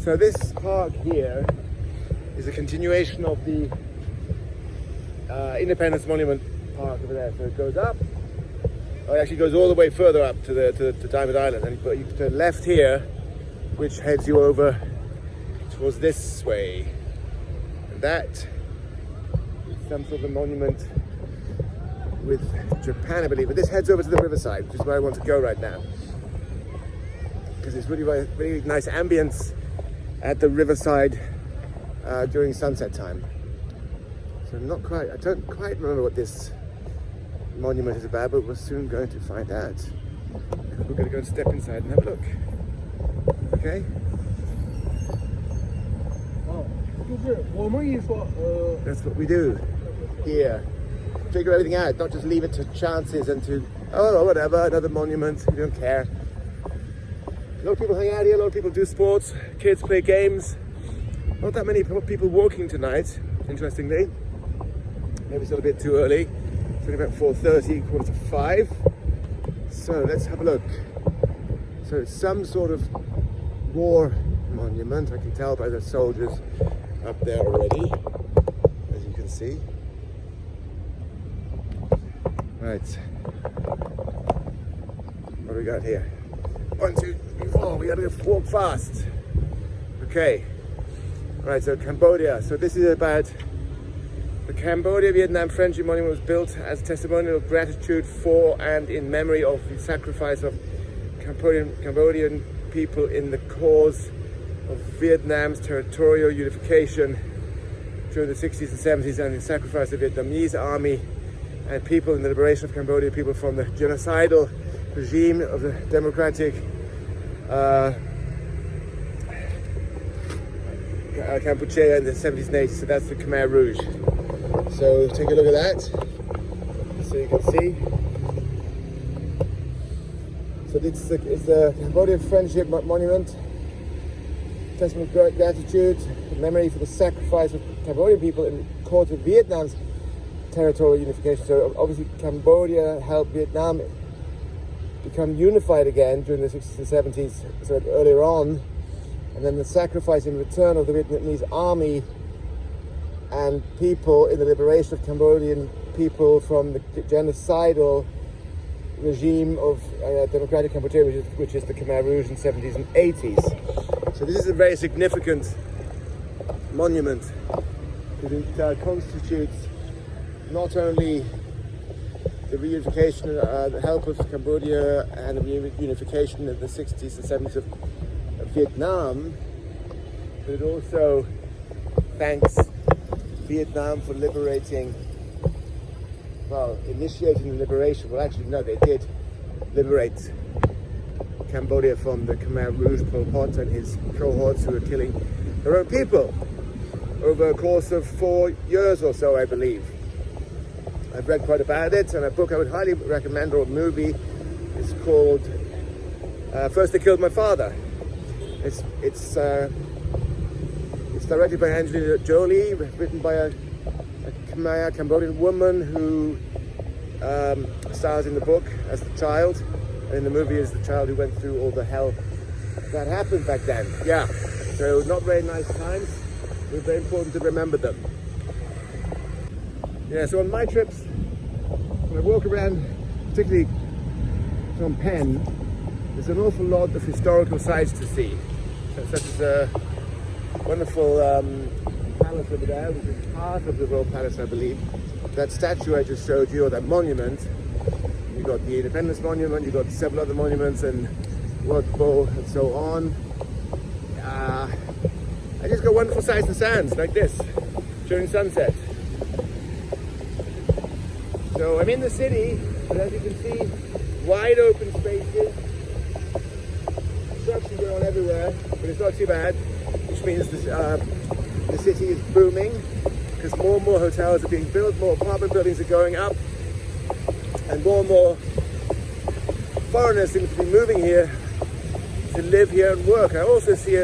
So this park here is a continuation of the Independence Monument Park over there. So it goes up, or it actually goes all the way further up to Diamond Island, and you turn left here, which heads you over towards this way. And that is some sort of monument with Japan, I believe. But this heads over to the riverside, which is where I want to go right now, because it's really nice ambience at the riverside during sunset time. So I don't quite remember what this monument is about, but we're soon going to find out. We're going to go and step inside and have a look. Okay? That's what we do here. Figure everything out, not just leave it to chances and to, oh, whatever, another monument, we don't care. A lot of people hang out here, a lot of people do sports, kids play games. Not that many people walking tonight, interestingly. Maybe still a bit too early. It's only about 4:30, 4:45. So let's have a look. So it's some sort of war monument. I can tell by the soldiers up there already, as you can see. Right. What do we got here? 1, 2, 3, 4. We gotta walk fast. Okay. Right, so Cambodia. So this is about the Cambodia-Vietnam Friendship Monument was built as testimonial of gratitude for and in memory of the sacrifice of Cambodian people in the cause of Vietnam's territorial unification during the 60s and 70s, and the sacrifice of the Vietnamese army and people in the liberation of Cambodian people from the genocidal regime of the democratic Kampuchea in the 70s and 80s. So that's the Khmer Rouge. So take a look at that, so you can see. So it's the Cambodian Friendship Monument, testament of gratitude, memory for the sacrifice of Cambodian people in the cause of Vietnam's territorial unification. So obviously Cambodia helped Vietnam become unified again during the 60s and 70s, so earlier on, and then the sacrifice in return of the Vietnamese army and people in the liberation of Cambodian people from the genocidal regime of democratic Cambodia, which is the Khmer Rouge in the 70s and 80s. So this is a very significant monument because it constitutes not only the reunification, the help of Cambodia and the unification in the 60s and 70s of Vietnam, but it also thanks Vietnam for initiating the liberation. Well, actually, no, they did liberate Cambodia from the Khmer Rouge, Pol Pot and his cohorts who were killing their own people over a course of 4 years or so, I believe. I've read quite about it, and a book I would highly recommend, or a movie, is called First They Killed My Father. It's directed by Angelina Jolie, written by a Khmer Cambodian woman who stars in the book as the child, and in the movie is the child who went through all the hell that happened back then. Yeah, so not very nice times, but very important to remember them. Yeah, so on my trips, when I walk around, particularly Phnom Penh, there's an awful lot of historical sites to see, such as a wonderful palace over there, which is part of the Royal Palace, I believe. That statue I just showed you, or that monument, you've got the Independence Monument, you've got several other monuments and walkable and so on. I just got wonderful sights and sounds like this during sunset. So I'm in the city, but as you can see, wide open spaces, construction going on everywhere, but it's not too bad, which means the city is booming because more and more hotels are being built, more apartment buildings are going up, and more foreigners seem to be moving here to live here and work. I also see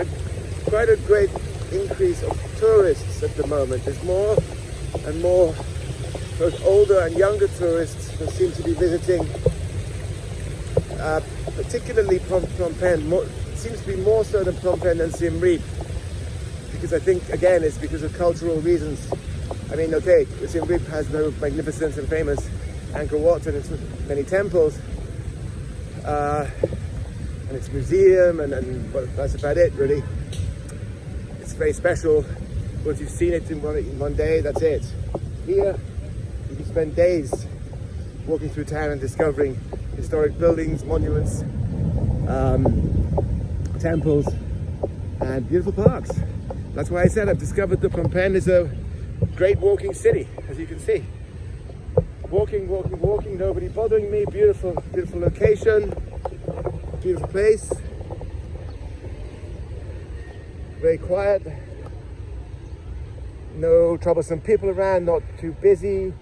quite a great increase of tourists at the moment. There's more and more both older and younger tourists who seem to be visiting, particularly Phnom Penh. It seems to be more so than Phnom Penh and Siem Reap. because I think, again, it's because of cultural reasons. I mean, okay, Siem Reap has no magnificent and famous Angkor Wat and its many temples, and its museum, and well, that's about it, really. It's very special. Once you've seen it in one day, that's it. Here, you can spend days walking through town and discovering historic buildings, monuments, temples, and beautiful parks. That's why I said I've discovered that Phnom Penh is a great walking city, as you can see. Walking, nobody bothering me. Beautiful location, beautiful place. Very quiet. No troublesome people around, not too busy.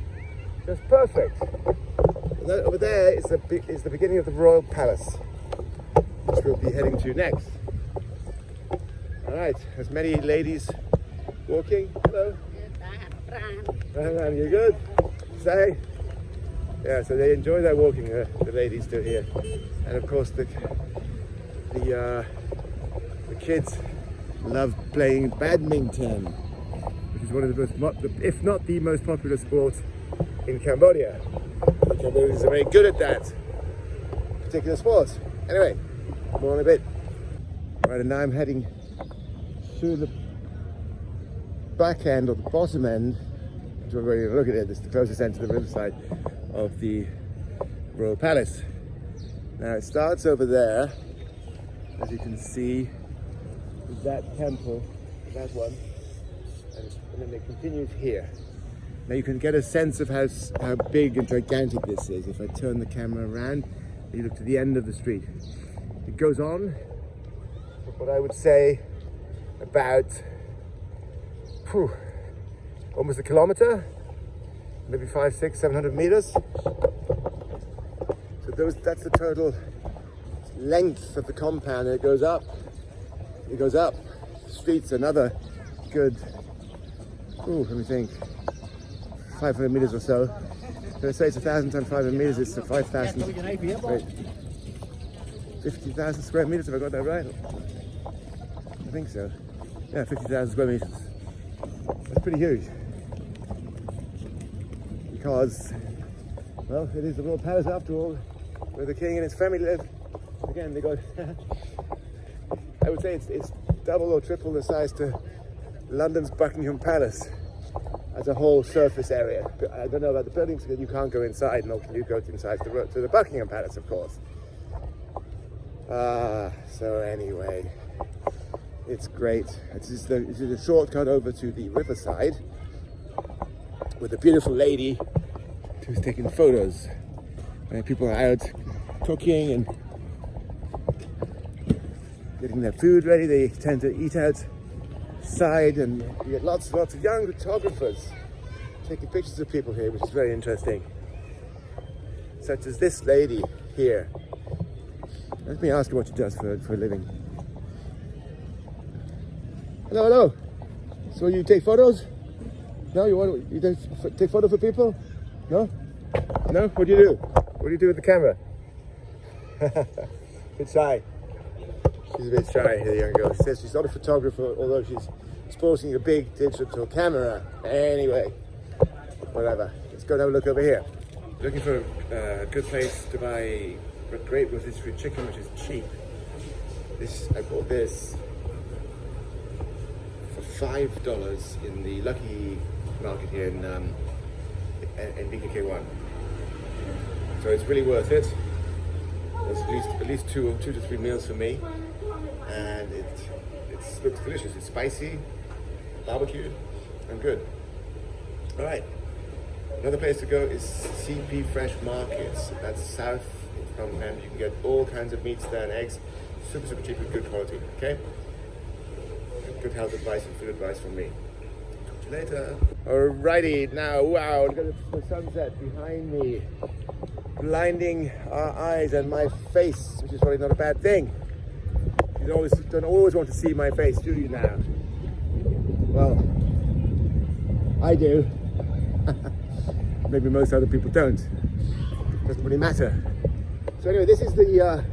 Just perfect. And that over there is the beginning of the Royal Palace, which we'll be heading to next. All right, there's many ladies walking. Hello. You're good? Say. Yeah, so they enjoy their walking, the ladies do here. And of course the kids love playing badminton, which is one of the most, if not the most popular sport in Cambodia. The Cambodians are very good at that particular sport. Anyway, more in a bit. Right, and now I'm heading through the back end or the bottom end. So we're going to look at it. It's the closest end to the riverside of the Royal Palace. Now it starts over there, as you can see, with that temple, that one, and then it continues here. Now you can get a sense of how big and gigantic this is if I turn the camera around and you look to the end of the street. It goes on for what I would say about almost a kilometer, maybe 500, 600, 700 meters. So that's the total length of the compound, and it goes up. It goes up. The street's another good, let me think, 500 meters or so. So I say it's 1,000 times 500 meters, it's 5,000, 50,000 square meters, have I got that right? I think so. Yeah, 50,000 square meters. That's pretty huge. Because, well, it is the Royal Palace after all, where the king and his family live. Again, they got, I would say it's double or triple the size to London's Buckingham Palace as a whole surface area. I don't know about the buildings, because you can't go inside, nor can you go inside to the Buckingham Palace, of course. So anyway, it's great. It's just a shortcut over to the riverside with a beautiful lady who's taking photos. And people are out cooking and getting their food ready. They tend to eat outside, and you get lots of young photographers taking pictures of people here, which is very interesting. Such as this lady here. Let me ask her what she does for a living. Hello. So you take photos? No, you don't take photos for people? No? No? What do you do? What do you do with the camera? Bit shy. She's a bit shy, the young girl. She says she's not a photographer, although she's sporting a big digital camera. Anyway, whatever. Let's go and have a look over here. Looking for a good place to buy great rotisserie chicken, which is cheap. I bought this for $5 in the Lucky Market here in BKK1. So it's really worth it. There's at least two to three meals for me, and it looks delicious. It's spicy, barbecued, and good. All right. Another place to go is CP Fresh Markets. That's south from Phnom Penh. You can get all kinds of meats there and eggs, super cheap and good quality. Okay. Good health advice and food advice from me. Talk to you later. Alrighty, now wow, look at the sunset behind me, blinding our eyes and my face, which is probably not a bad thing. You don't always want to see my face, do you now? Well, I do. Maybe most other people don't. Doesn't really matter. So anyway, this is the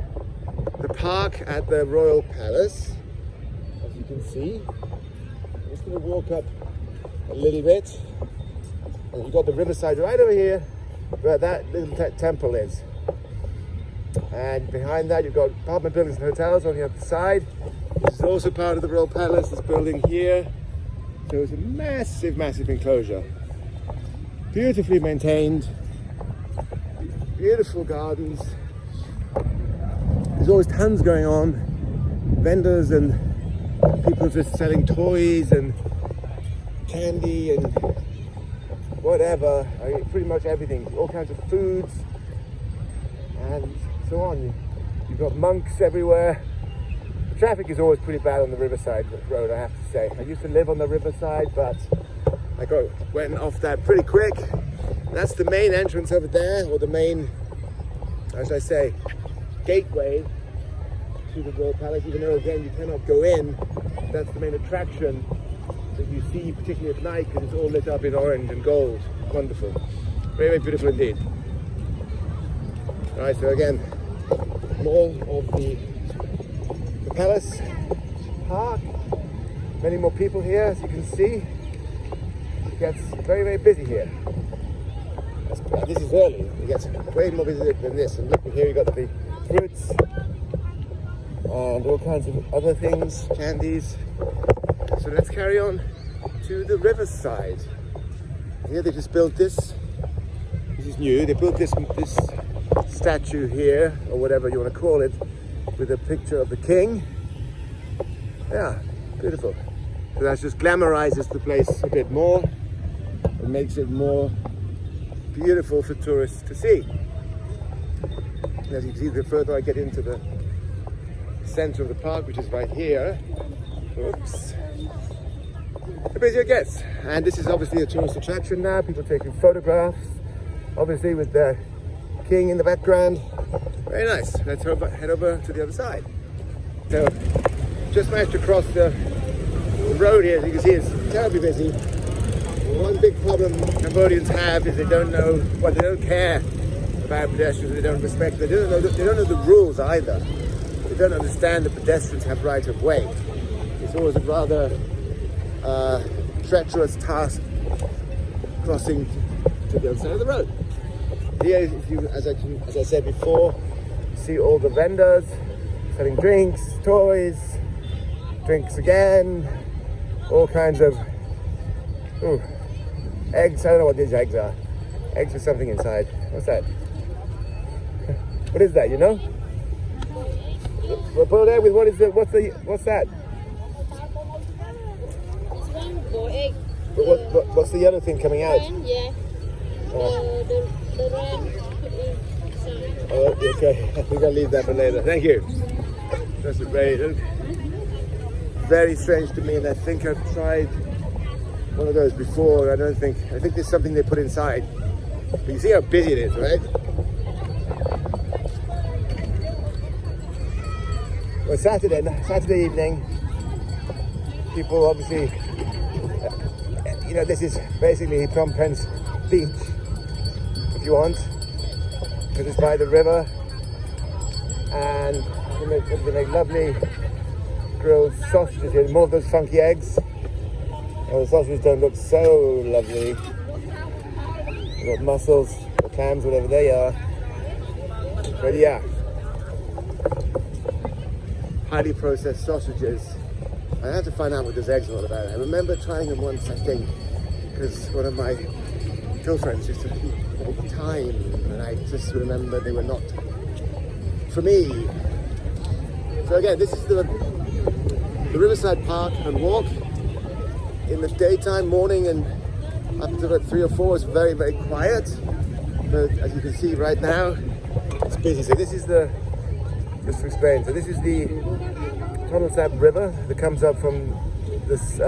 park at the Royal Palace, as you can see. just going to walk up a little bit. And you've got the riverside right over here, where that little temple is. And behind that, you've got apartment buildings and hotels on the other side. This is also part of the royal palace, this building here. So it's a massive, massive enclosure. Beautifully maintained, beautiful gardens. There's always tons going on. Vendors and people just selling toys and candy and whatever. I mean, pretty much everything. All kinds of foods and so on. You've got monks everywhere. The traffic is always pretty bad on the Riverside Road, I have to say. I used to live on the Riverside, but I went off that pretty quick. That's the main entrance over there, or the main, how should I say, gateway to the Royal Palace, even though again you cannot go in. That's the main attraction that you see, particularly at night, because it's all lit up in orange and gold. Wonderful. Very, very beautiful indeed. Alright, so again, more of the palace park. Many more people here, as you can see. It gets very, very busy here. This is early. It gets way more busy than this. And looking here, you've got the fruits and all kinds of other things, candies. So let's carry on to the riverside. Here they just built this. This is new. They built this statue here, or whatever you want to call it, with a picture of the king. Yeah, beautiful. So that just glamorizes the place a bit more. It makes it more beautiful for tourists to see. As you can see, the further I get into the center of the park, which is right here, oops, the busier it gets. And this is obviously a tourist attraction now. People taking photographs, obviously with the king in the background. Very nice. Let's head over to the other side. So, just managed to cross the road here. As you can see, it's terribly busy. One big problem Cambodians have is they don't know, well, they don't care about pedestrians. They don't respect. They don't know the rules either. They don't understand that pedestrians have right of way. It's always a rather treacherous task crossing to the other side of the road. Here, as I said before, you see all the vendors selling drinks, toys, drinks again, all kinds of eggs. I don't know what these eggs are. Eggs with something inside. What's that? What is that? You know? We'll put it there with what's that? Rainbow egg. What's the yellow thing coming out? Yeah. The rain inside. Oh, okay. I think I'll leave that for later. Thank you. That's very strange to me, and I think I've tried one of those before. I think there's something they put inside. But you see how busy it is, right? Well, Saturday evening, people obviously, this is basically Phnom Penh's beach, if you want, because it's by the river, and they make lovely grilled sausages here. More of those funky eggs. Oh, the sausages don't look so lovely. You've got mussels or clams, whatever they are. But yeah, highly processed sausages. I had to find out what those eggs were all about. I remember trying them once, I think, because one of my girlfriends used to eat all the time, and I just remember they were not for me. So again, this is the Riverside Park and Walk. In the daytime, morning, and up to about 3 or 4, it's very, very quiet. But as you can see right now, it's busy. So this is just to explain, so this is the Tonle Sap River that comes up from this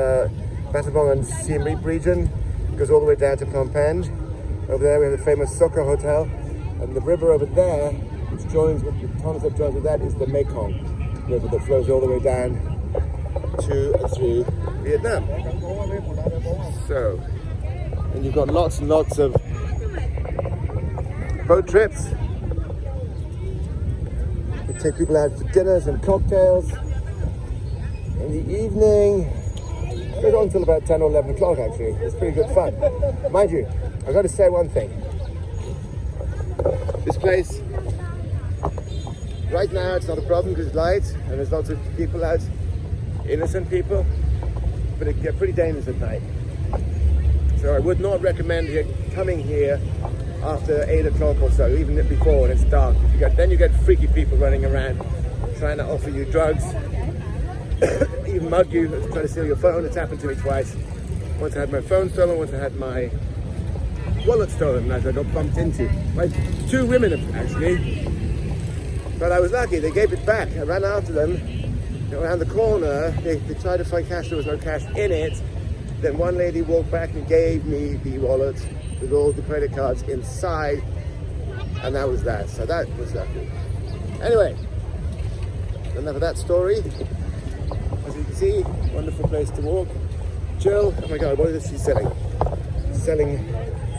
Battambang and Siem Reap region, goes all the way down to Phnom Penh. Over there we have the famous Soccer Hotel, and the river over there, which joins with the Tonle Sap joins with that, is the Mekong River that flows all the way down to and through Vietnam. So, and you've got lots and lots of boat trips. They take people out for dinners and cocktails in the evening. It goes on until about 10 or 11 o'clock actually. It's pretty good fun. Mind you, I've got to say one thing. This place, right now it's not a problem because it's light and there's lots of people out, innocent people, but it can get pretty dangerous at night. So I would not recommend coming here after 8 o'clock or so, even before when it's dark. Then you get freaky people running around trying to offer you drugs, even mug you, try to steal your phone. It's happened to me twice. Once I had my phone stolen, once I had my wallet stolen as I got bumped into. By 2 women actually. But I was lucky, they gave it back. I ran after them. Around the corner, they tried to find cash, there was no cash in it. Then one lady walked back and gave me the wallet with all the credit cards inside, and that was that. So that was lucky. Anyway, enough of that story. As you can see, wonderful place to walk, chill. Oh my God, what is she selling? Selling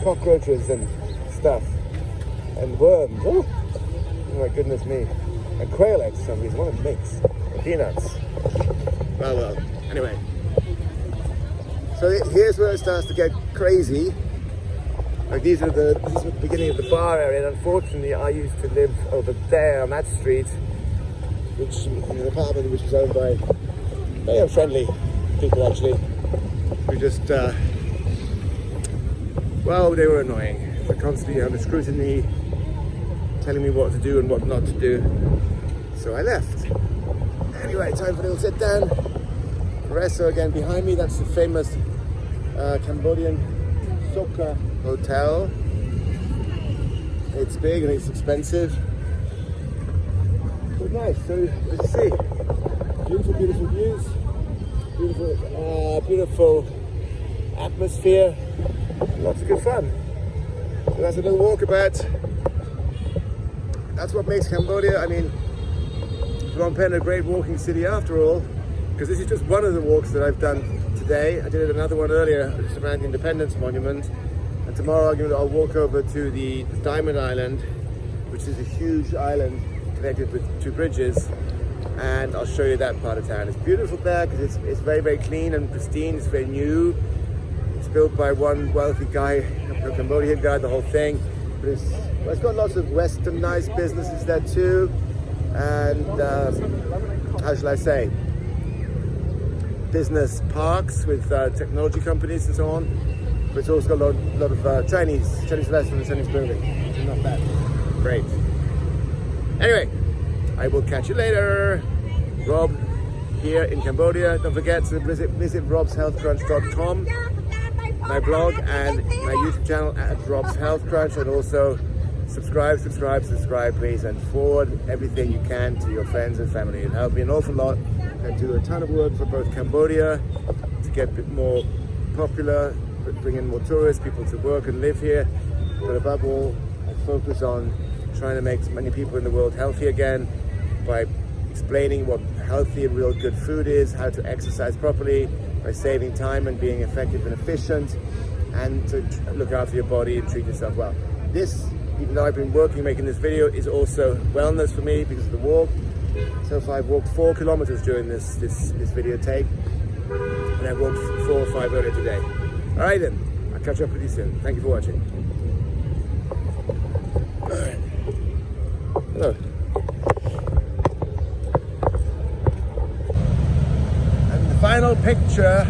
cockroaches and stuff, and worms. Oh my goodness me. And quail eggs for some reason, what a mix. And peanuts. Well, anyway. So here's where it starts to get crazy. Like this is the beginning of the bar area, and unfortunately I used to live over there on that street, which in an apartment which was owned by very unfriendly people actually, who just, well, they were annoying. They're constantly under scrutiny, telling me what to do and what not to do. So I left. Anyway, time for a little sit down. Resso again behind me, that's the famous Cambodian Soka hotel. It's big and it's expensive, but nice. So as you see, beautiful views, beautiful atmosphere, lots of good fun. So that's a little walkabout. That's what makes Cambodia, I mean, Phnom Penh a great walking city after all, because this is just one of the walks that I've done today. I did another one earlier, just around the Independence Monument, and tomorrow I'll walk over to the Diamond Island, which is a huge island connected with 2 bridges, and I'll show you that part of town. It's beautiful there because it's very clean and pristine. It's very new. It's built by one wealthy guy, a Cambodian guy, the whole thing. But it's got lots of westernized businesses there too, and how shall I say, business parks with technology companies and so on. But it's also got a lot of Chinese restaurants and Chinese buildings. So not bad. Great. Anyway, I will catch you later. Rob here in Cambodia. Don't forget to visit robshealthcrunch.com, my blog and my YouTube channel at Rob's Health Crunch, and also subscribe please, and forward everything you can to your friends and family. It helps me an awful lot. I do a ton of work for both Cambodia to get a bit more popular, bring in more tourists, people to work and live here, but above all I focus on trying to make as many people in the world healthy again by explaining what healthy and real good food is, how to exercise properly, by saving time and being effective and efficient, and to look after your body and treat yourself well. This, even though I've been making this video, is also wellness for me because of the walk. So far I've walked 4 kilometers during this video take, and I walked 4 or 5 earlier today. All right then, I'll catch up with you soon. Thank you for watching. All right. Hello. And the final picture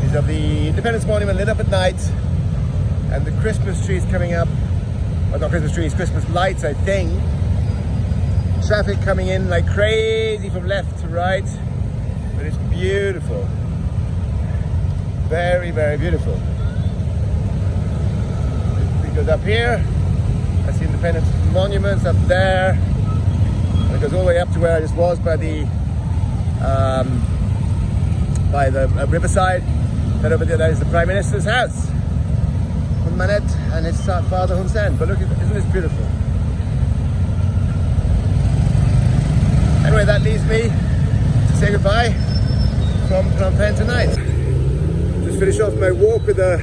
is of the Independence Monument lit up at night, and the Christmas trees coming up. Well, not Christmas trees, Christmas lights, I think. Traffic coming in like crazy from left to right, but it's beautiful. Very beautiful. It goes up here. That's the Independence Monuments up there. And it goes all the way up to where I just was by the riverside. Then over there, that is the Prime Minister's house, Hun Manet and his father Hun Sen. But look, isn't this beautiful? Anyway, that leaves me to say goodbye from Phnom Penh tonight. Just finish off my walk with a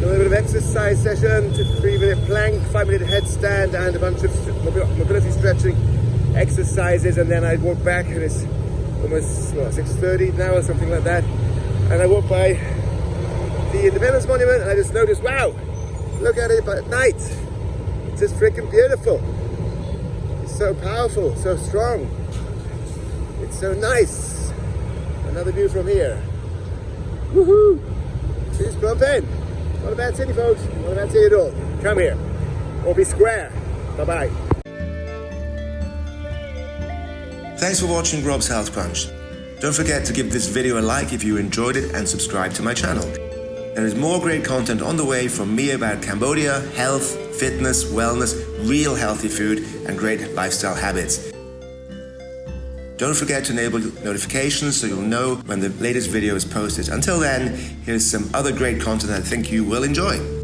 little bit of exercise session, 3-minute plank, 5-minute headstand, and a bunch of mobility stretching exercises, and then I walk back, and it's almost 6:30 now or something like that. And I walked by the Independence Monument and I just noticed, wow, look at it at night. It's just freaking beautiful. It's so powerful, so strong. It's so nice. Another view from here. Woohoo! This is Phnom Penh. Not a bad city, folks. Not a bad city at all. Come here. Or be square. Bye-bye. Thanks for watching Rob's Health Crunch. Don't forget to give this video a like if you enjoyed it and subscribe to my channel. There is more great content on the way from me about Cambodia, health, fitness, wellness, real healthy food, and great lifestyle habits. Don't forget to enable notifications so you'll know when the latest video is posted. Until then, here's some other great content I think you will enjoy.